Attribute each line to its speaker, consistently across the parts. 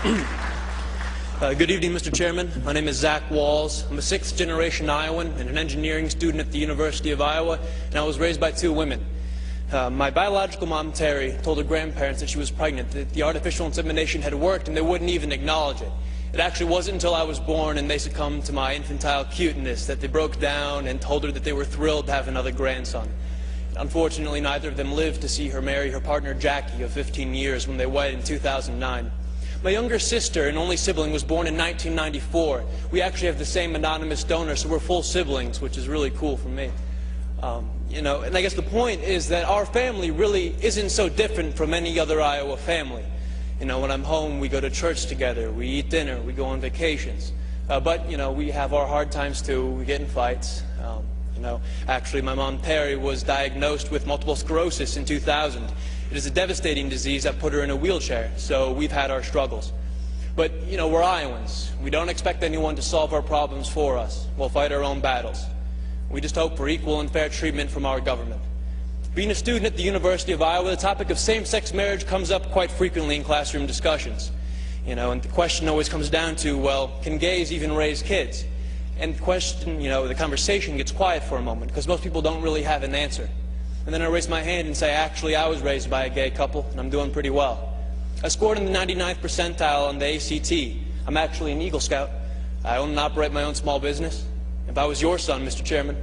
Speaker 1: Good evening, Mr. Chairman. My name is Zach Wahls. I'm a sixth-generation Iowan and an engineering student at the University of Iowa, and I was raised by two women. My biological mom, Terry, told her grandparents that she was pregnant, that the artificial insemination had worked, and they wouldn't even acknowledge it. It actually wasn't until I was born and they succumbed to my infantile cuteness that they broke down and told her that they were thrilled to have another grandson. Unfortunately, neither of them lived to see her marry her partner, Jackie, of 15 years when they wed in 2009. My younger sister and only sibling was born in 1994. We actually have the same anonymous donor, so we're full siblings, which is really cool for me. And I guess the point is that our family really isn't so different from any other Iowa family. When I'm home, we go to church together, we eat dinner, we go on vacations. But we have our hard times too, we get in fights. Actually, my mom, Terry, was diagnosed with multiple sclerosis in 2000. It is a devastating disease that put her in a wheelchair, so we've had our struggles. But, we're Iowans. We don't expect anyone to solve our problems for us. We'll fight our own battles. We just hope for equal and fair treatment from our government. Being a student at the University of Iowa, the topic of same-sex marriage comes up quite frequently in classroom discussions. And the question always comes down to, well, can gays even raise kids? And the question, the conversation gets quiet for a moment because most people don't really have an answer. And then I raise my hand and say, actually, I was raised by a gay couple, and I'm doing pretty well. I scored in the 99th percentile on the ACT. I'm actually an Eagle Scout. I own and operate my own small business. If I was your son, Mr. Chairman,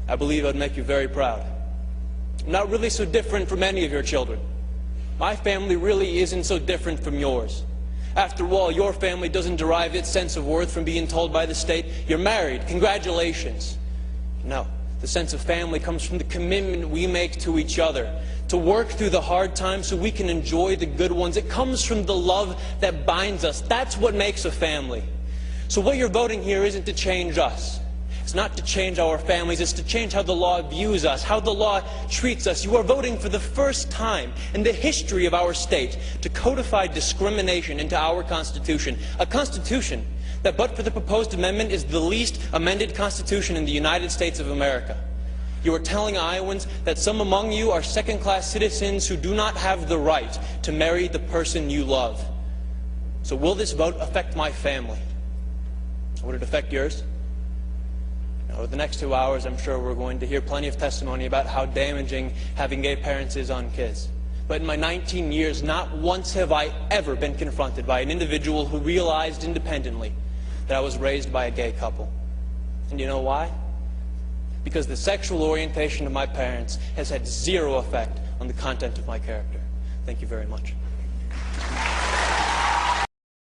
Speaker 1: I believe I would make you very proud. I'm not really so different from any of your children. My family really isn't so different from yours. After all, your family doesn't derive its sense of worth from being told by the state, you're married, congratulations. No, the sense of family comes from the commitment we make to each other, to work through the hard times so we can enjoy the good ones. It comes from the love that binds us. That's what makes a family. So what you're voting here isn't to change us. It's not to change our families, it's to change how the law views us, how the law treats us. You are voting for the first time in the history of our state to codify discrimination into our Constitution. A Constitution that, but for the proposed amendment, is the least amended Constitution in the United States of America. You are telling Iowans that some among you are second-class citizens who do not have the right to marry the person you love. So will this vote affect my family? Would it affect yours? Over the next 2 hours, I'm sure we're going to hear plenty of testimony about how damaging having gay parents is on kids. But in my 19 years, not once have I ever been confronted by an individual who realized independently that I was raised by a gay couple. And you know why? Because the sexual orientation of my parents has had zero effect on the content of my character. Thank you very much.